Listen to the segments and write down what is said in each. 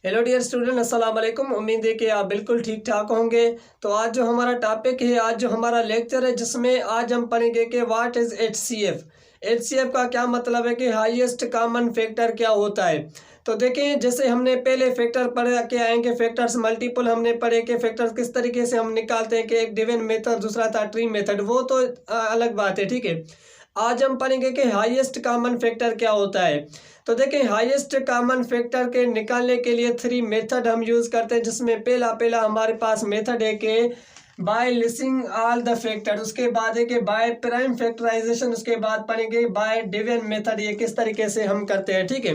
Hello dear student, अस्सलाम वालेकुम। उम्मीद है कि आप बिल्कुल ठीक ठाक होंगे। तो आज जो हमारा टॉपिक है, आज जो हमारा लेक्चर है, जिसमें आज हम पढ़ेंगे कि व्हाट इज़ एचसीएफ। एचसीएफ का क्या मतलब है कि हाईएस्ट कॉमन फैक्टर क्या होता है। तो देखें, जैसे हमने पहले फैक्टर पढ़ के आएंगे, फैक्टर्स मल्टीपल हमने पढ़े कि फैक्टर्स किस तरीके से हम निकालते हैं, कि एक डिवीजन मेथड, दूसरा था ट्री मेथड, वो तो अलग बात है, ठीक है। आज हम पढ़ेंगे कि हाईएस्ट कॉमन फैक्टर क्या होता है। तो देखें, हाईएस्ट कॉमन फैक्टर के निकालने के लिए 3 मेथड हम यूज़ करते हैं, जिसमें पहला हमारे पास मेथड है कि by listing all the factor, उसके बाद है कि बाय प्राइम फैक्टराइजेशन, उसके बाद पढ़ेंगे बाय डिवीजन मेथड। ये किस तरीके से हम करते हैं, ठीक है।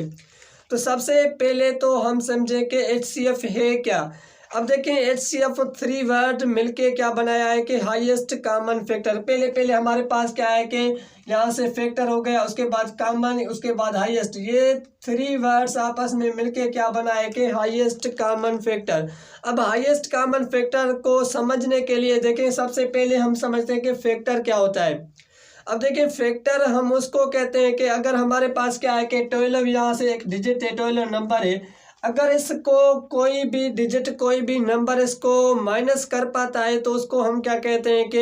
तो सबसे पहले तो हम समझें कि एचसीएफ है क्या। अब देखें, एचसीएफ 3 वर्ड मिलके क्या बनाया है कि हाईएस्ट कॉमन फैक्टर। पहले हमारे पास क्या है कि यहाँ से फैक्टर हो गया, उसके बाद कॉमन, उसके बाद हाईएस्ट। ये 3 वर्ड्स आपस में मिलके क्या बना है कि हाईएस्ट कॉमन फैक्टर। अब हाईएस्ट कॉमन फैक्टर को समझने के लिए देखें, सबसे पहले हम समझते हैं कि फैक्टर क्या होता है। अब देखिए, फैक्टर हम उसको कहते हैं कि अगर हमारे पास क्या है कि 12 यहाँ से एक डिजिट है, 12 नंबर है, अगर इसको कोई भी डिजिट, कोई भी नंबर इसको माइनस कर पाता है, तो उसको हम क्या कहते हैं कि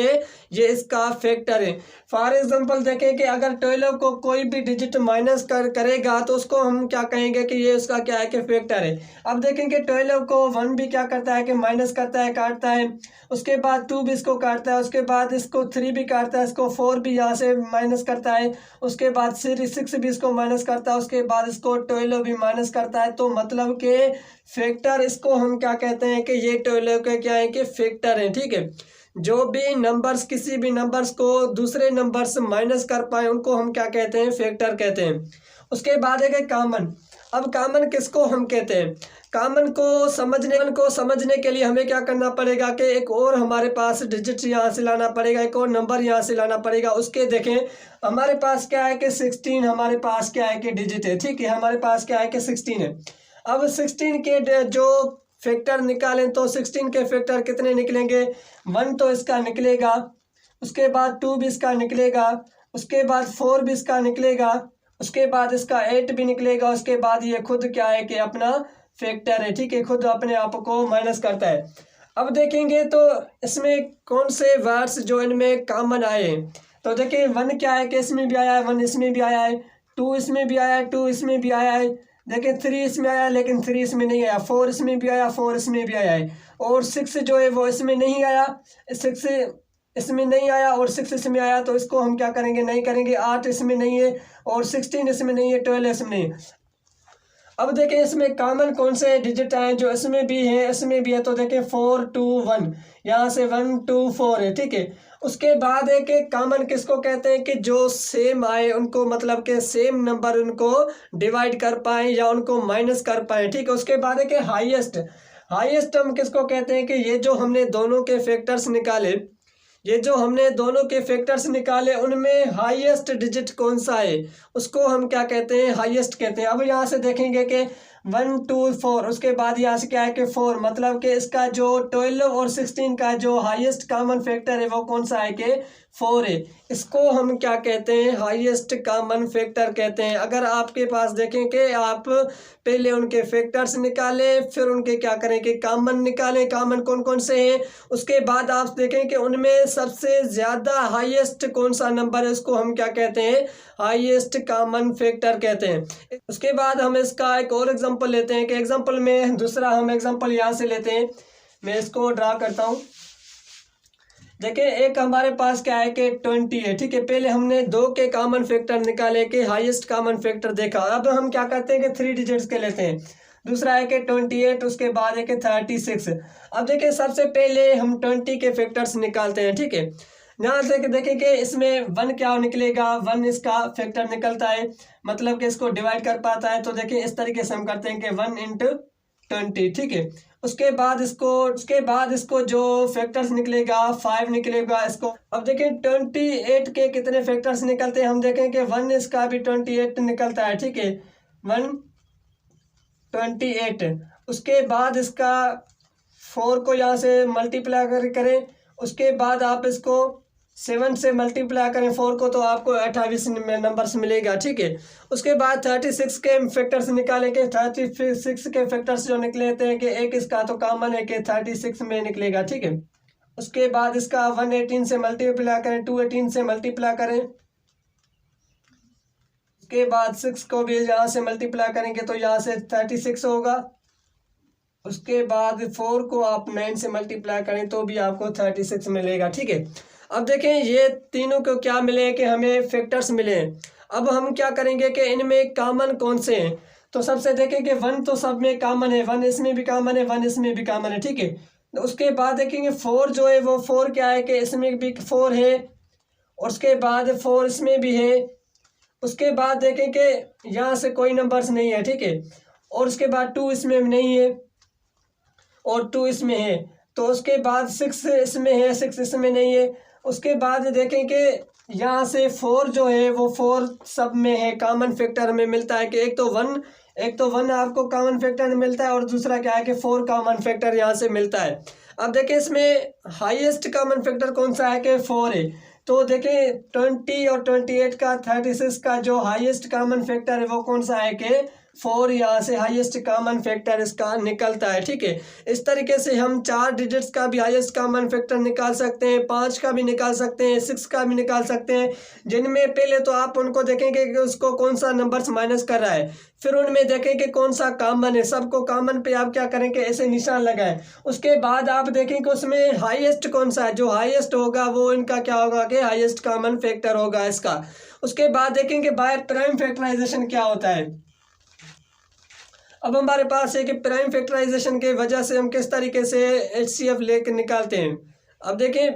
ये इसका फैक्टर है। फॉर एग्जांपल देखें कि अगर 12 को कोई भी डिजिट माइनस करेगा, तो उसको हम क्या कहेंगे कि ये उसका क्या है कि फैक्टर है। अब देखेंगे 12 को 1 भी क्या करता है कि माइनस करता है, काटता है, उसके बाद 2 भी इसको काटता है, उसके बाद इसको 3 भी काटता है, इसको 4 भी यहाँ से माइनस करता है, उसके बाद 6 भी इसको माइनस करता है, उसके बाद इसको 12 भी माइनस करता है। तो मतलब के फैक्टर, इसको हम क्या कहते हैं कि ये 12 के क्या है कि फैक्टर है, ठीक है। जो भी नंबर्स, किसी भी नंबर्स को दूसरे नंबर्स माइनस कर पाए, उनको हम क्या कहते हैं, फैक्टर कहते हैं। उसके बाद है कि कॉमन। अब कॉमन किसको हम कहते हैं। कॉमन को समझने के लिए हमें क्या करना पड़ेगा कि एक और हमारे पास डिजिट यहाँ से लाना पड़ेगा, एक और नंबर यहाँ से लाना पड़ेगा। उसके देखें, हमारे पास क्या है कि 16 हमारे पास क्या है कि डिजिट है, ठीक है। हमारे पास क्या है कि 16 है। अब 16 के जो फैक्टर निकालें, तो 16 के फैक्टर कितने निकलेंगे। 1 तो इसका निकलेगा, उसके बाद 2 भी इसका निकलेगा, उसके बाद 4 भी इसका निकलेगा, उसके बाद इसका 8 भी निकलेगा, उसके बाद ये खुद क्या है कि अपना फैक्टर है, ठीक है, खुद अपने आप को माइनस करता है। अब देखेंगे तो इसमें कौन से वर्ड्स जो इनमें कॉमन आए हैं। तो देखिए, 1 क्या है कि इसमें भी आया है, 1 इसमें भी आया है, 2 इसमें भी आया है, 2 इसमें भी आया है। देखिए, 3 इसमें आया, लेकिन 3 इसमें नहीं आया। 4 इसमें भी आया, 4 इसमें भी आया है। और 6 जो है वो इसमें नहीं आया, 6 इसमें नहीं आया, और 6 इसमें आया, तो इसको हम क्या करेंगे, नहीं करेंगे। 8 इसमें नहीं है, और 16 इसमें नहीं है, 12 इसमें नहीं है। अब देखें, इसमें कॉमन कौन से डिजिट आए जो इसमें भी है, इसमें भी है। तो देखें, 4 2 1, यहाँ से 1 2 4 है, ठीक है। उसके बाद है कि कॉमन किसको कहते हैं कि जो सेम आए उनको, मतलब कि सेम नंबर उनको डिवाइड कर पाए या उनको माइनस कर पाए, ठीक है। उसके बाद है कि हाईएस्ट। हाईएस्ट हम किसको कहते हैं कि ये जो हमने दोनों के फैक्टर्स निकाले, ये जो हमने दोनों के फैक्टर्स निकाले, उनमें हाईएस्ट डिजिट कौन सा है, उसको हम क्या कहते हैं, हाईएस्ट कहते हैं। अब यहाँ से देखेंगे कि 1 2 4, उसके बाद यहाँ से क्या है कि 4, मतलब कि इसका जो 12 और 16 का जो हाईएस्ट कॉमन फैक्टर है वो कौन सा है कि 4 है। इसको हम क्या कहते हैं, हाईएस्ट कॉमन फैक्टर कहते हैं। अगर आपके पास देखें कि आप पहले उनके फैक्टर्स निकाले, फिर उनके क्या करें कि कॉमन निकालें, कॉमन कौन कौन से हैं। उसके बाद आप देखें कि उनमें सबसे ज़्यादा हाईएस्ट कौन सा नंबर है, उसको हम क्या कहते हैं, हाईएस्ट कॉमन फैक्टर कहते हैं। उसके बाद हम इसका एक और एग्जांपल लेते हैं कि एग्जांपल में, दूसरा हम एग्जांपल यहाँ से लेते हैं। मैं इसको ड्रा करता हूँ। देखिए, एक हमारे पास क्या है कि 20 है, ठीक है। पहले हमने 2 के कॉमन फैक्टर निकाले, कि हाईएस्ट कॉमन फैक्टर देखा। अब हम क्या करते हैं कि 3 डिजिट्स के लेते हैं। दूसरा है कि 28, उसके बाद है कि 36। अब देखिए, सबसे पहले हम 20 के फैक्टर्स निकालते हैं, ठीक है। यहाँ से देखें कि इसमें 1 क्या निकलेगा, 1 इसका फैक्टर निकलता है, मतलब कि इसको डिवाइड कर पाता है। तो देखिए, इस तरीके से हम करते हैं कि 1 × 20, ठीक है। उसके बाद इसको जो फैक्टर्स निकलेगा, 5 निकलेगा इसको। अब देखें 28 के कितने फैक्टर्स निकलते हैं, हम देखें कि 1 इसका भी 28 निकलता है, ठीक है। 1 28, उसके बाद इसका 4 को यहाँ से मल्टीप्लाई करें, उसके बाद आप इसको 7 से मल्टीप्लाई करें 4 को तो आपको 28 नंबर से मिलेगा, ठीक है। उसके बाद 36 के फैक्टर्स निकालेंगे। 36 के फैक्टर्स जो निकलेते हैं कि एक इसका तो कॉमन है कि 36 में निकलेगा, ठीक है। उसके बाद इसका 118 से मल्टीप्लाई करें, 218 से मल्टीप्लाई करें। उसके बाद 6 को भी यहाँ से मल्टीप्लाई करेंगे तो यहाँ से 36 होगा। उसके बाद 4 को आप 9 से मल्टीप्लाई करें तो भी आपको 36 मिलेगा, ठीक है। अब देखें ये तीनों को क्या मिले कि हमें फैक्टर्स मिले हैं। अब हम क्या करेंगे कि इनमें कॉमन कौन से हैं। तो सबसे देखें कि 1 तो सब में कॉमन है, 1 इसमें भी कॉमन है, 1 इसमें भी कॉमन है, ठीक है। तो उसके बाद देखेंगे 4 जो है वो 4 क्या है कि इसमें भी 4 है और उसके बाद 4 इसमें भी है। उसके बाद देखें कि यहाँ से कोई नंबर्स नहीं है, ठीक है। और उसके बाद 2 इसमें नहीं है और 2 इसमें है। तो उसके बाद 6 इसमें है, 6 इसमें नहीं है। उसके बाद देखें कि यहाँ से 4 जो है वो 4 सब में है, कॉमन फैक्टर हमें मिलता है कि एक तो 1 आपको कॉमन फैक्टर मिलता है और दूसरा क्या है कि 4 कॉमन फैक्टर यहाँ से मिलता है। अब देखें इसमें हाईएस्ट कॉमन फैक्टर कौन सा है कि 4 है। तो देखें 20 और 28 का 36 का जो हाईएस्ट कॉमन फैक्टर है वो कौन सा है कि 4 यहाँ से हाईएस्ट कॉमन फैक्टर इसका निकलता है, ठीक है। इस तरीके से हम 4 डिजिट्स का भी हाईएस्ट कॉमन फैक्टर निकाल सकते हैं, 5 का भी निकाल सकते हैं, 6 का भी निकाल सकते हैं। जिनमें पहले तो आप उनको देखेंगे कि उसको कौन सा नंबर्स माइनस कर रहा है, फिर उनमें देखें कि कौन सा कॉमन है। सबको कॉमन पे आप क्या करेंगे ऐसे निशान लगाएं। उसके बाद आप देखें कि उसमें हाईएस्ट कौन सा है, जो हाईएस्ट होगा वो इनका क्या होगा कि हाईएस्ट कॉमन फैक्टर होगा इसका। उसके बाद देखेंगे बाय प्राइम फैक्टराइजेशन क्या होता है। अब हमारे पास है कि प्राइम फैक्टराइजेशन के वजह से हम किस तरीके से HCF लेकर निकालते हैं। अब देखें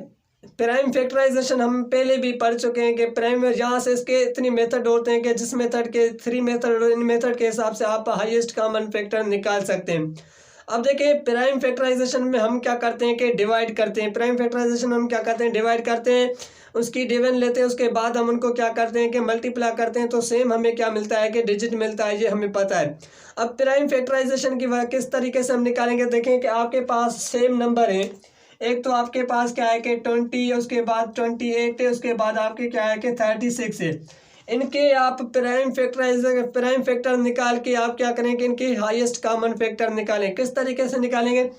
प्राइम फैक्टराइजेशन हम पहले भी पढ़ चुके हैं कि प्राइम यहाँ से इसके इतनी मेथड होते हैं कि जिस मेथड के 3 मेथड, इन मेथड के हिसाब से आप हाईएस्ट कॉमन फैक्टर निकाल सकते हैं। अब देखें प्राइम फैक्टराइजेशन में हम क्या करते हैं कि डिवाइड करते हैं। प्राइम फैक्टराइजेशन में हम क्या करते हैं, डिवाइड करते हैं, उसकी डिवीजन लेते हैं, उसके बाद हम उनको क्या करते हैं कि मल्टीप्लाई करते हैं तो सेम हमें क्या मिलता है कि डिजिट मिलता है, ये हमें पता है। अब प्राइम फैक्टराइजेशन की किस तरीके से हम निकालेंगे। देखें कि आपके पास सेम नंबर है, एक तो आपके पास क्या है कि 20 है, उसके बाद 28 है, उसके बाद आपके क्या है कि 36 है। इनके आप प्राइम फैक्टर निकाल के आप क्या करेंगे, इनके हाईएस्ट कॉमन फैक्टर निकालें। किस तरीके से निकालेंगे,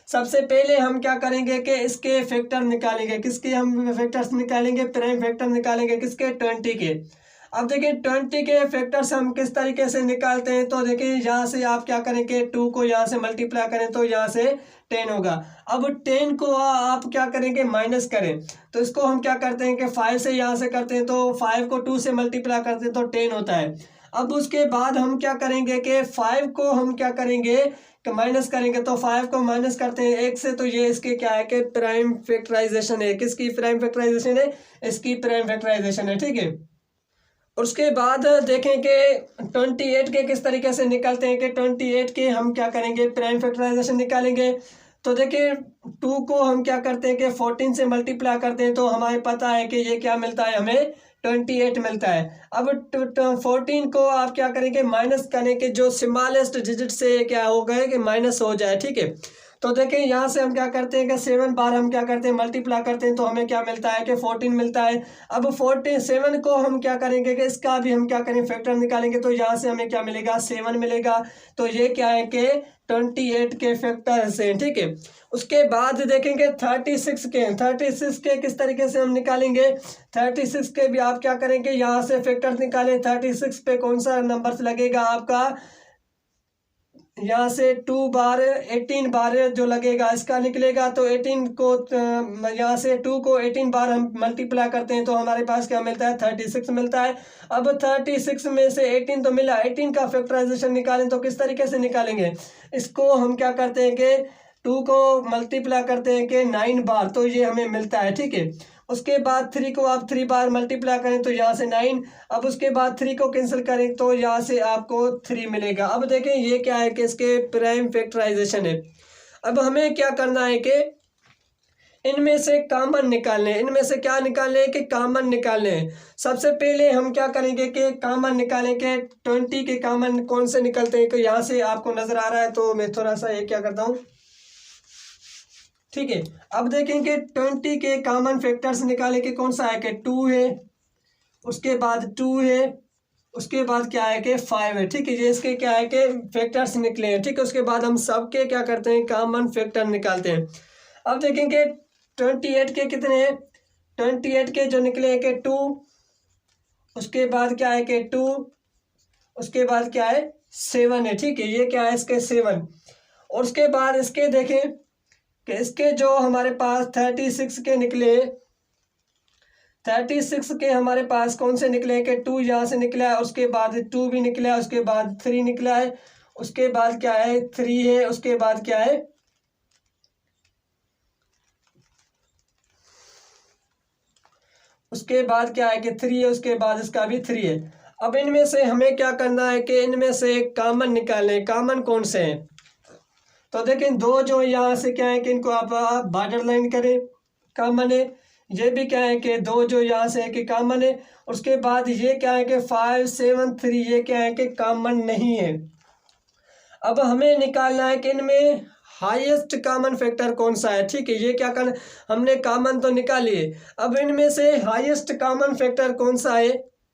सबसे पहले हम क्या करेंगे कि इसके फैक्टर निकालेंगे। किसके हम फैक्टर्स निकालेंगे, प्राइम फैक्टर निकालेंगे किसके, 20 के। अब देखिए 20 के फैक्टर्स हम किस तरीके से निकालते हैं। तो देखिए यहाँ से आप क्या करेंगे, 2 को यहाँ से मल्टीप्लाई करें तो यहाँ से 10 होगा। अब 10 को आप क्या करेंगे, माइनस करें। तो इसको हम क्या करते हैं कि 5 से यहाँ से करते हैं तो 5 को 2 से मल्टीप्लाई करते हैं तो 10 होता है। अब उसके बाद हम क्या करेंगे कि 5 को हम क्या करेंगे कि माइनस करेंगे। तो 5 को माइनस करते हैं 1 से, तो ये इसके क्या है कि प्राइम फैक्टराइजेशन है। किसकी प्राइम फैक्टराइजेशन है, इसकी प्राइम फैक्टराइजेशन है, ठीक है। उसके बाद देखें कि 28 के किस तरीके से निकलते हैं कि 28 के हम क्या करेंगे, प्राइम फैक्टराइजेशन निकालेंगे। तो देखिए 2 को हम क्या करते हैं कि 14 से मल्टीप्लाई करते हैं तो हमें पता है कि ये क्या मिलता है, हमें 28 मिलता है। अब 14 को आप क्या करेंगे, माइनस करेंगे, जो स्मॉलेस्ट डिजिट से क्या होगा कि माइनस हो जाए, ठीक है। तो देखें यहाँ से हम क्या करते हैं कि 7 बार हम क्या करते हैं, मल्टीप्लाई करते हैं तो हमें क्या मिलता है कि 14 मिलता है। अब 7 को हम क्या करेंगे कि इसका भी हम क्या करेंगे, फैक्टर निकालेंगे तो यहाँ से हमें क्या मिलेगा, 7 मिलेगा। तो ये क्या है कि 28 के फैक्टर से, ठीक है। उसके बाद देखेंगे 36 के किस तरीके से हम निकालेंगे। 36 के भी आप क्या करेंगे, यहाँ से फैक्टर निकालें। 36 पे कौन सा नंबर लगेगा आपका, यहाँ से 2 बार 18 बार जो लगेगा इसका निकलेगा। तो 18 को यहाँ से 2 को 18 बार हम मल्टीप्लाई करते हैं तो हमारे पास क्या मिलता है, 36 मिलता है। अब 36 में से 18 तो मिला, 18 का फैक्टराइजेशन निकालें तो किस तरीके से निकालेंगे। इसको हम क्या करते हैं कि 2 को मल्टीप्लाई करते हैं कि 9 बार, तो ये हमें मिलता है, ठीक है। उसके बाद 3 को आप 3 बार मल्टीप्लाई करें तो यहाँ से 9। अब उसके बाद 3 को कैंसिल करें तो यहाँ से आपको 3 मिलेगा। अब देखें ये क्या है कि इसके प्राइम फैक्टराइजेशन है। अब हमें क्या करना है कि इनमें से कॉमन निकालने, इनमें से क्या निकालने कि कॉमन निकालने। सबसे पहले हम क्या करेंगे कि कॉमन निकालेंगे। 20 के कॉमन कौन से निकलते हैं कि यहाँ से आपको नजर आ रहा है, तो मैं थोड़ा सा ये क्या करता हूँ, ठीक है। अब देखेंगे 20 के कॉमन फैक्टर्स निकाले कि कौन सा है कि 2 है, उसके बाद 2 है, उसके बाद क्या है कि 5 है। ठीक है, ये इसके क्या है कि फैक्टर्स निकले हैं। ठीक है, उसके बाद हम सबके क्या करते हैं, कॉमन फैक्टर निकालते हैं। अब देखेंगे 28 के कितने हैं, 28 के जो निकले हैं कि 2, उसके बाद क्या है कि 2, उसके बाद क्या है 7 है। ठीक है, ये क्या है इसके 7, और उसके बाद इसके देखें कि इसके जो हमारे पास 36 के निकले, 36 के हमारे पास कौन से निकले कि 2 यहाँ से निकला है, उसके बाद 2 भी निकला है, उसके बाद 3 निकला है, उसके बाद क्या है 3 है, उसके बाद क्या है, उसके बाद क्या है कि 3 है, उसके बाद इसका भी 3 है। अब इनमें से हमें क्या करना है कि इनमें से कॉमन निकालने, कॉमन कौन से हैं। तो देखें दो जो यहाँ से क्या है कि इनको आप बॉर्डर लाइन करें, कॉमन है। ये भी क्या है कि दो जो यहाँ से है कि कॉमन है। उसके बाद ये क्या है कि 5 7 3 ये क्या है कि कॉमन नहीं है। अब हमें निकालना है कि इनमें हाईएस्ट कॉमन फैक्टर कौन सा है। ठीक है, ये क्या करना, हमने कॉमन तो निकालिए, अब इनमें से हाईएस्ट कॉमन फैक्टर कौन सा है।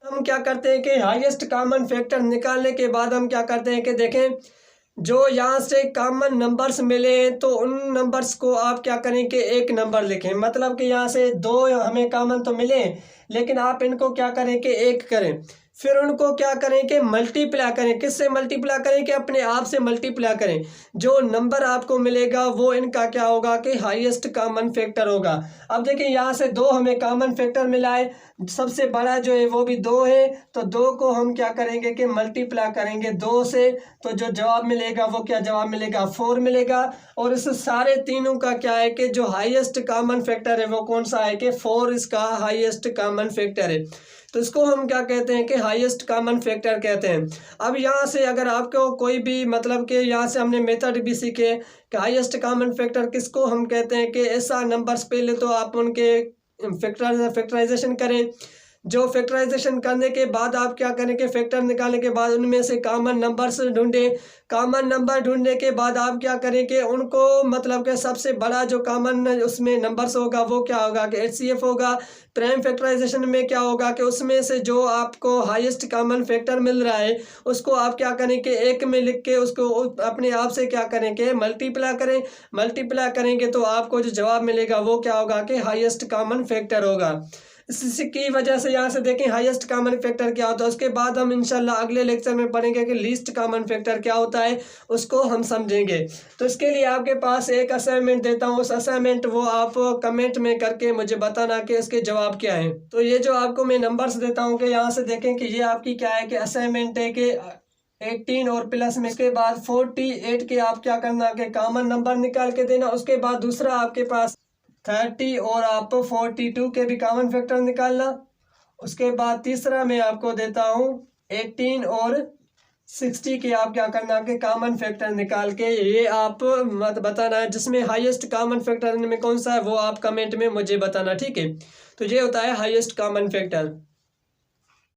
हम क्या करते हैं कि हाईएस्ट कॉमन फैक्टर निकालने के बाद हम क्या करते हैं कि देखें जो यहाँ से कॉमन नंबर्स मिले तो उन नंबर्स को आप क्या करें कि एक नंबर लिखें। मतलब कि यहाँ से दो हमें कॉमन तो मिले, लेकिन आप इनको क्या करें कि एक करें, फिर उनको क्या करें कि मल्टीप्लाई करें। किससे मल्टीप्लाई करें कि अपने आप से मल्टीप्लाई करें। जो नंबर आपको मिलेगा वो इनका क्या होगा कि हाईएस्ट कॉमन फैक्टर होगा। अब देखिए यहाँ से दो हमें कॉमन फैक्टर मिला है, सबसे बड़ा जो है वो भी 2 है, तो 2 को हम क्या करेंगे कि मल्टीप्लाई करेंगे 2 से, तो जो जवाब मिलेगा वो क्या जवाब मिलेगा 4 मिलेगा। और इस सारे तीनों का क्या है कि जो हाईएस्ट कॉमन फैक्टर है वो कौन सा है कि 4 इसका हाईएस्ट कॉमन फैक्टर है। तो इसको हम क्या कहते हैं कि हाईएस्ट कॉमन फैक्टर कहते हैं। अब यहाँ से अगर आपको कोई भी मतलब कि यहाँ से हमने मेथड भी सीखे कि हाईएस्ट कॉमन फैक्टर किसको हम कहते हैं कि ऐसा नंबर्स पहले तो आप उनके फैक्टराइजेशन करें। जो फैक्टराइजेशन करने के बाद आप क्या करें कि फैक्टर निकालने के बाद उनमें से कॉमन नंबर्स ढूंढें। कॉमन नंबर ढूंढने के बाद आप क्या करें कि उनको मतलब कि सबसे बड़ा जो कॉमन उसमें नंबर्स होगा वो क्या होगा कि HCF होगा। प्राइम फैक्टराइजेशन में क्या होगा कि उसमें से जो आपको हाईएस्ट कॉमन फैक्टर मिल रहा है उसको आप क्या करें कि एक में लिख के उसको अपने आप से क्या करें कि मल्टीप्लाई करें। मल्टीप्लाई करेंगे तो आपको जो जवाब मिलेगा वो क्या होगा कि हाईएस्ट कॉमन फैक्टर होगा। इसकी वजह से यहाँ से देखें हाईएस्ट कॉमन फैक्टर क्या होता है। उसके बाद हम इंशाल्लाह अगले लेक्चर में पढ़ेंगे कि लीस्ट कॉमन फैक्टर क्या होता है, उसको हम समझेंगे। तो इसके लिए आपके पास एक असाइनमेंट देता हूँ, उस असाइनमेंट वो आप कमेंट में करके मुझे बताना कि इसके जवाब क्या हैं। तो ये जो आपको मैं नंबर्स देता हूँ कि यहाँ से देखें कि ये आपकी क्या है कि असाइनमेंट है कि 18 और प्लस में इसके बाद 48 के आप क्या करना कि कॉमन नंबर निकाल के देना। उसके बाद दूसरा आपके पास 30 और आप 42 के भी कॉमन फैक्टर निकालना। उसके बाद तीसरा मैं आपको देता हूँ 18 और 60 के आप क्या करना कि कॉमन फैक्टर निकाल के ये आप मत बताना है जिसमें हाईएस्ट कॉमन फैक्टर इनमें कौन सा है वो आप कमेंट में मुझे बताना। ठीक है, तो ये होता है हाईएस्ट कॉमन फैक्टर।